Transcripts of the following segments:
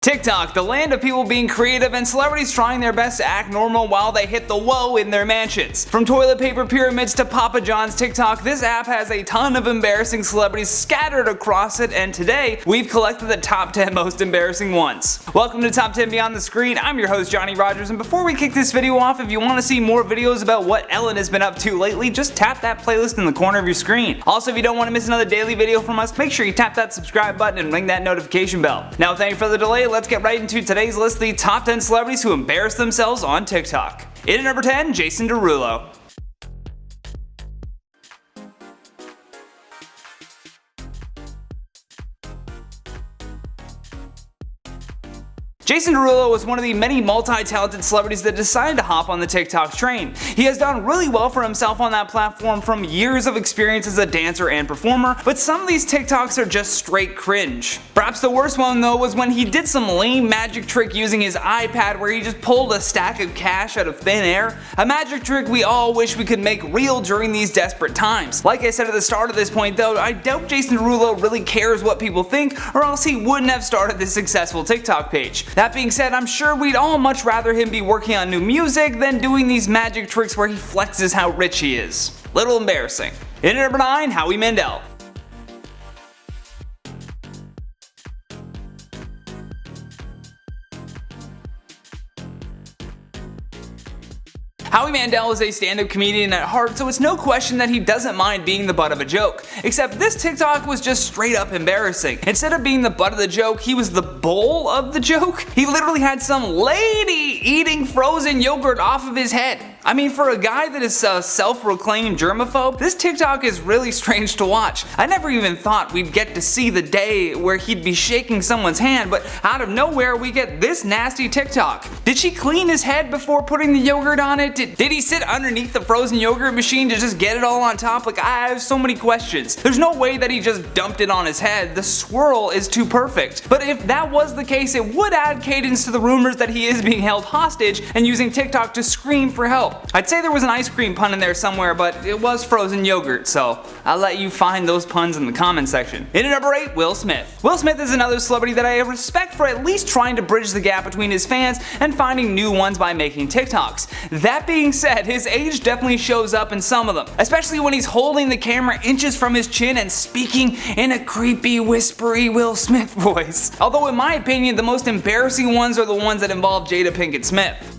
TikTok, the land of people being creative and celebrities trying their best to act normal while they hit the whoa in their mansions. From toilet paper pyramids to Papa John's TikTok, this app has a ton of embarrassing celebrities scattered across it, and today we've collected the top 10 most embarrassing ones. Welcome to Top 10 Beyond the Screen. I'm your host Johnny Rogers, and before we kick this video off, if you want to see more videos about what Ellen has been up to lately, just tap that playlist in the corner of your screen. Also, if you don't want to miss another daily video from us, make sure you tap that subscribe button and ring that notification bell. Now, without any further delay, let's get right into today's list, the top 10 celebrities who embarrass themselves on TikTok. In at number 10, Jason Derulo. Jason Derulo was one of the many multi-talented celebrities that decided to hop on the TikTok train. He has done really well for himself on that platform from years of experience as a dancer and performer, but some of these TikToks are just straight cringe. Perhaps the worst one though was when he did some lame magic trick using his iPad where he just pulled a stack of cash out of thin air, a magic trick we all wish we could make real during these desperate times. Like I said at the start of this point though, I doubt Jason Derulo really cares what people think, or else he wouldn't have started this successful TikTok page. That being said, I'm sure we'd all much rather him be working on new music than doing these magic tricks where he flexes how rich he is. Little embarrassing. In at number 9, Howie Mandel. Howie Mandel is a stand-up comedian at heart, so it's no question that he doesn't mind being the butt of a joke. Except this TikTok was just straight up embarrassing. Instead of being the butt of the joke, he was the bull of the joke. He literally had some lady eating frozen yogurt off of his head. I mean, for a guy that is a self-proclaimed germaphobe, this TikTok is really strange to watch. I never even thought we'd get to see the day where he'd be shaking someone's hand, but out of nowhere we get this nasty TikTok. Did she clean his head before putting the yogurt on it? Did he sit underneath the frozen yogurt machine to just get it all on top? Like, I have so many questions. There's no way that he just dumped it on his head. The swirl is too perfect. But if that was the case, it would add cadence to the rumors that he is being held hostage and using TikTok to scream for help. I'd say there was an ice cream pun in there somewhere, but it was frozen yogurt, so I'll let you find those puns in the comment section. In at number 8, Will Smith. Will Smith is another celebrity that I respect for at least trying to bridge the gap between his fans and finding new ones by making TikToks. That being said, his age definitely shows up in some of them, especially when he's holding the camera inches from his chin and speaking in a creepy, whispery Will Smith voice. Although in my opinion, the most embarrassing ones are the ones that involve Jada Pinkett Smith.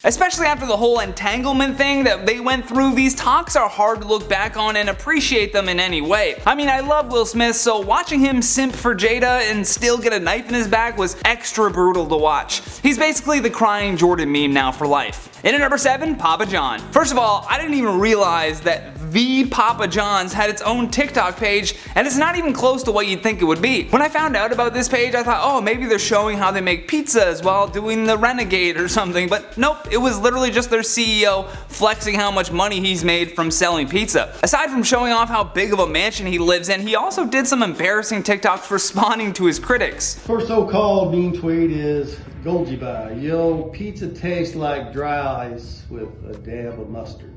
Especially after the whole entanglement thing that they went through, these talks are hard to look back on and appreciate them in any way. I mean, I love Will Smith, so watching him simp for Jada and still get a knife in his back was extra brutal to watch. He's basically the crying Jordan meme now for life. In at number 7, Papa John. First of all, I didn't even realize that the Papa John's had its own TikTok page, and it's not even close to what you'd think it would be. When I found out about this page, I thought, oh, maybe they're showing how they make pizzas while doing the Renegade or something, but nope, it was literally just their CEO flexing how much money he's made from selling pizza. Aside from showing off how big of a mansion he lives in, he also did some embarrassing TikToks responding to his critics. First so-called mean tweet is Golgi Bai. Yo, pizza tastes like dry ice with a dab of mustard.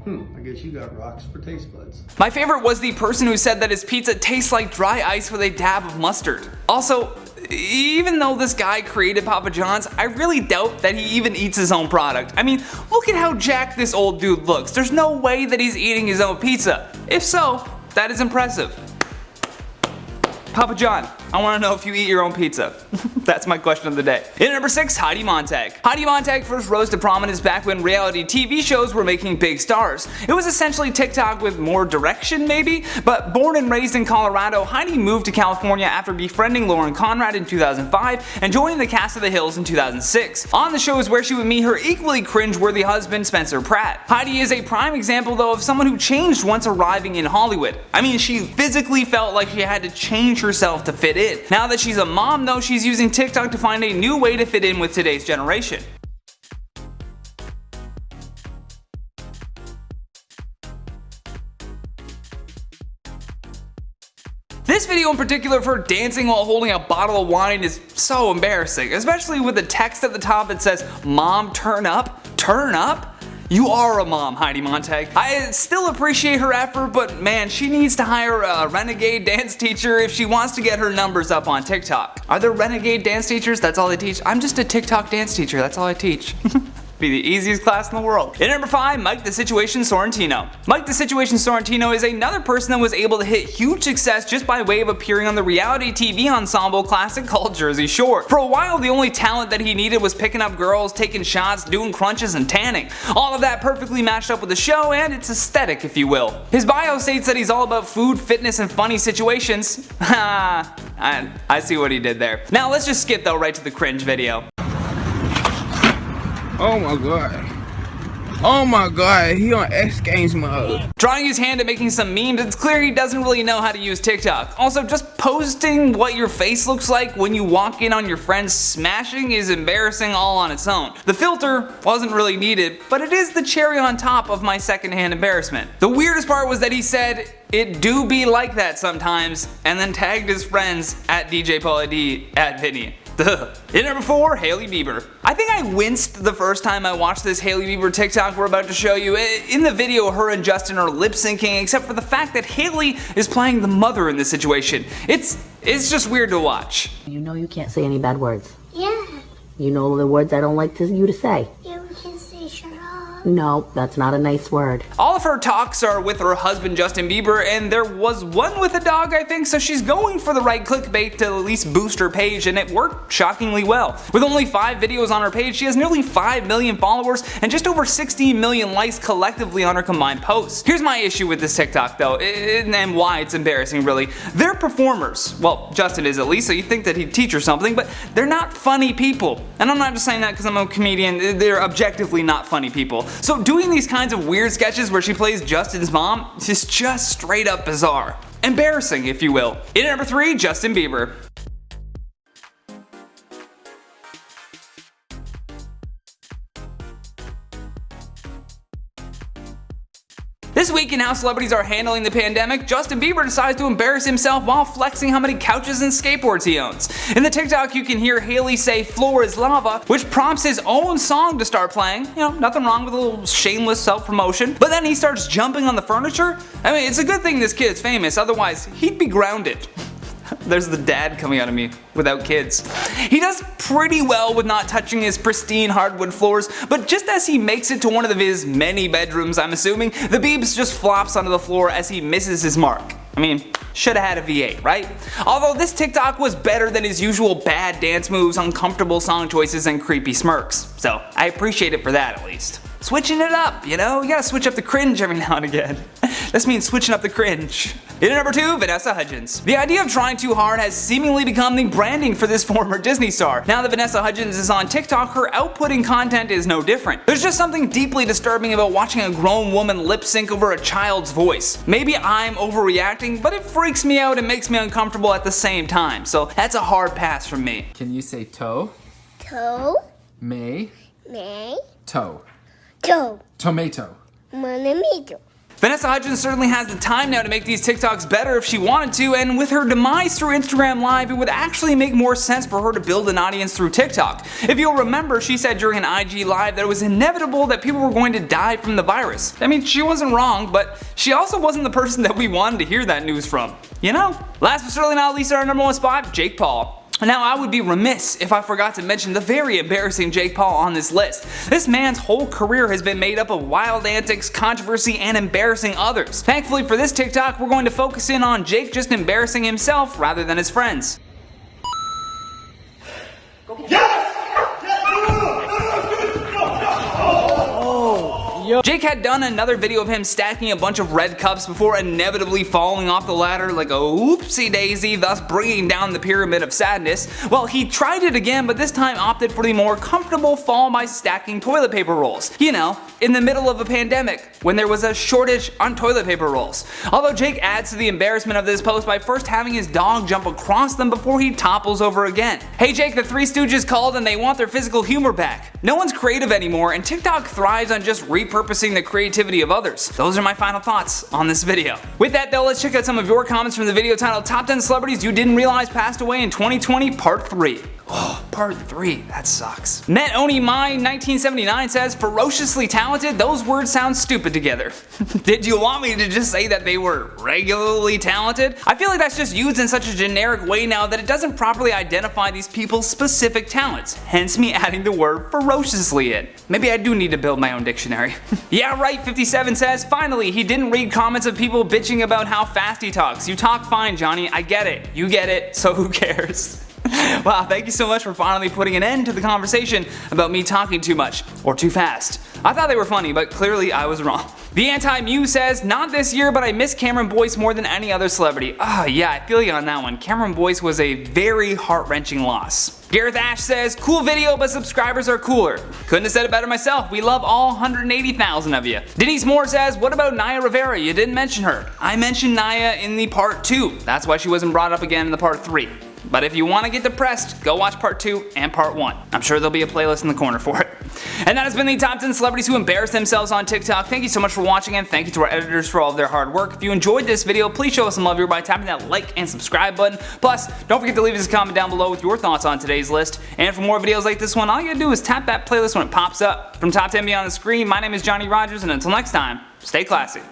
I guess you got rocks for taste buds. My favorite was the person who said that his pizza tastes like dry ice with a dab of mustard. Also, even though this guy created Papa John's, I really doubt that he even eats his own product. I mean, look at how jacked this old dude looks. There's no way that he's eating his own pizza. If so, that is impressive. Papa John, I want to know if you eat your own pizza. That's my question of the day. In at number 6, Heidi Montag. Heidi Montag first rose to prominence back when reality TV shows were making big stars. It was essentially TikTok with more direction maybe, but born and raised in Colorado, Heidi moved to California after befriending Lauren Conrad in 2005 and joining the cast of The Hills in 2006. On the show is where she would meet her equally cringe-worthy husband Spencer Pratt. Heidi is a prime example though of someone who changed once arriving in Hollywood. I mean, she physically felt like she had to change herself to fit in. Now that she's a mom though, she's using TikTok to find a new way to fit in with today's generation. This video in particular of her dancing while holding a bottle of wine is so embarrassing, especially with the text at the top that says, "Mom, turn up." Turn up? You are a mom, Heidi Montag. I still appreciate her effort, but man, she needs to hire a renegade dance teacher if she wants to get her numbers up on TikTok. Are there renegade dance teachers? That's all they teach? I'm just a TikTok dance teacher, that's all I teach. Be the easiest class in the world. In number 5, Mike the Situation Sorrentino. Mike the Situation Sorrentino is another person that was able to hit huge success just by way of appearing on the reality TV ensemble classic called Jersey Shore. For a while, the only talent that he needed was picking up girls, taking shots, doing crunches, and tanning. All of that perfectly matched up with the show and its aesthetic, if you will. His bio states that he's all about food, fitness, and funny situations. I see what he did there. Now let's just skip though right to the cringe video. Oh my god. Oh my god, he on X Games mode. Drawing his hand at making some memes, it's clear he doesn't really know how to use TikTok. Also, just posting what your face looks like when you walk in on your friends smashing is embarrassing all on its own. The filter wasn't really needed, but it is the cherry on top of my secondhand embarrassment. The weirdest part was that he said, "It do be like that sometimes," and then tagged his friends at DJ Pauly D at Vinny. In number 4, Hailey Bieber. I think I winced the first time I watched this Hailey Bieber TikTok we're about to show you. In the video, her and Justin are lip syncing, except for the fact that Hailey is playing the mother in this situation. It's just weird to watch. You know you can't say any bad words. Yeah. You know the words I don't like you to say. Yeah, we can say shut up. No, that's not a nice word. All of her talks are with her husband Justin Bieber, and there was one with a dog, I think, so she's going for the right clickbait to at least boost her page, and it worked shockingly well. With only 5 videos on her page, she has nearly 5 million followers and just over 16 million likes collectively on her combined posts. Here's my issue with this TikTok though, and why it's embarrassing really. They're performers. Well, Justin is at least, so you'd think that he'd teach her something, but they're not funny people. And I'm not just saying that because I'm a comedian, they're objectively not funny people. So doing these kinds of weird sketches where she plays Justin's mom is just straight up bizarre. Embarrassing, if you will. In number 3, Justin Bieber. This week in how celebrities are handling the pandemic, Justin Bieber decides to embarrass himself while flexing how many couches and skateboards he owns. In the TikTok, you can hear Hailey say "floor is lava," which prompts his own song to start playing. You know, nothing wrong with a little shameless self-promotion. But then he starts jumping on the furniture. I mean, it's a good thing this kid's famous, otherwise he'd be grounded. There's the dad coming out of me without kids. He does pretty well with not touching his pristine hardwood floors, but just as he makes it to one of his many bedrooms, I'm assuming, the Biebs just flops onto the floor as he misses his mark. I mean, should've had a V8, right? Although this TikTok was better than his usual bad dance moves, uncomfortable song choices, and creepy smirks. So I appreciate it for that at least. Switching it up, you know? You gotta switch up the cringe every now and again. This means switching up the cringe. In number 2, Vanessa Hudgens. The idea of trying too hard has seemingly become the branding for this former Disney star. Now that Vanessa Hudgens is on TikTok, her outputting content is no different. There's just something deeply disturbing about watching a grown woman lip sync over a child's voice. Maybe I'm overreacting, but it freaks me out and makes me uncomfortable at the same time, so that's a hard pass from me. Can you say toe? Toe. May? May. Toe. Toe. Tomato. Manamito. Vanessa Hudgens certainly has the time now to make these TikToks better if she wanted to, and with her demise through Instagram Live, it would actually make more sense for her to build an audience through TikTok. If you'll remember, she said during an IG Live that it was inevitable that people were going to die from the virus. I mean, she wasn't wrong, but she also wasn't the person that we wanted to hear that news from, you know? Last but certainly not least, our number 1 spot, Jake Paul. Now, I would be remiss if I forgot to mention the very embarrassing Jake Paul on this list. This man's whole career has been made up of wild antics, controversy, and embarrassing others. Thankfully for this TikTok, we're going to focus in on Jake just embarrassing himself rather than his friends. Jake had done another video of him stacking a bunch of red cups before inevitably falling off the ladder like a oopsie daisy, thus bringing down the pyramid of sadness. Well, he tried it again, but this time opted for the more comfortable fall by stacking toilet paper rolls. You know, in the middle of a pandemic, when there was a shortage on toilet paper rolls. Although Jake adds to the embarrassment of this post by first having his dog jump across them before he topples over again. Hey Jake, the Three Stooges called and they want their physical humor back. No one's creative anymore, and TikTok thrives on just repurposing the creativity of others. Those are my final thoughts on this video. With that though, let's check out some of your comments from the video titled Top 10 Celebrities You Didn't Realize Passed Away in 2020 Part 3. Part 3, that sucks. Met Oni Mine 1979 says, ferociously talented, those words sound stupid together. Did you want me to just say that they were regularly talented? I feel like that's just used in such a generic way now that it doesn't properly identify these people's specific talents, hence me adding the word ferociously in. Maybe I do need to build my own dictionary. Yeah right 57 says, finally, he didn't read comments of people bitching about how fast he talks. You talk fine, Johnny, I get it. You get it, so who cares? Wow, thank you so much for finally putting an end to the conversation about me talking too much, or too fast. I thought they were funny, but clearly I was wrong. The Anti-Mew says, not this year, but I miss Cameron Boyce more than any other celebrity. Yeah, I feel you on that one. Cameron Boyce was a very heart-wrenching loss. Gareth Ash says, cool video, but subscribers are cooler. Couldn't have said it better myself. We love all 180,000 of you. Denise Moore says, what about Naya Rivera? You didn't mention her. I mentioned Naya in the part 2. That's why she wasn't brought up again in the part 3. But if you want to get depressed, go watch part 2 and part 1. I'm sure there'll be a playlist in the corner for it. And that has been the top 10 celebrities who embarrass themselves on TikTok. Thank you so much for watching, and thank you to our editors for all of their hard work. If you enjoyed this video, please show us some love here by tapping that like and subscribe button. Plus, don't forget to leave us a comment down below with your thoughts on today's list. And for more videos like this one, all you gotta do is tap that playlist when it pops up. From Top 10 Beyond the Screen, my name is Johnny Rogers, and until next time, stay classy.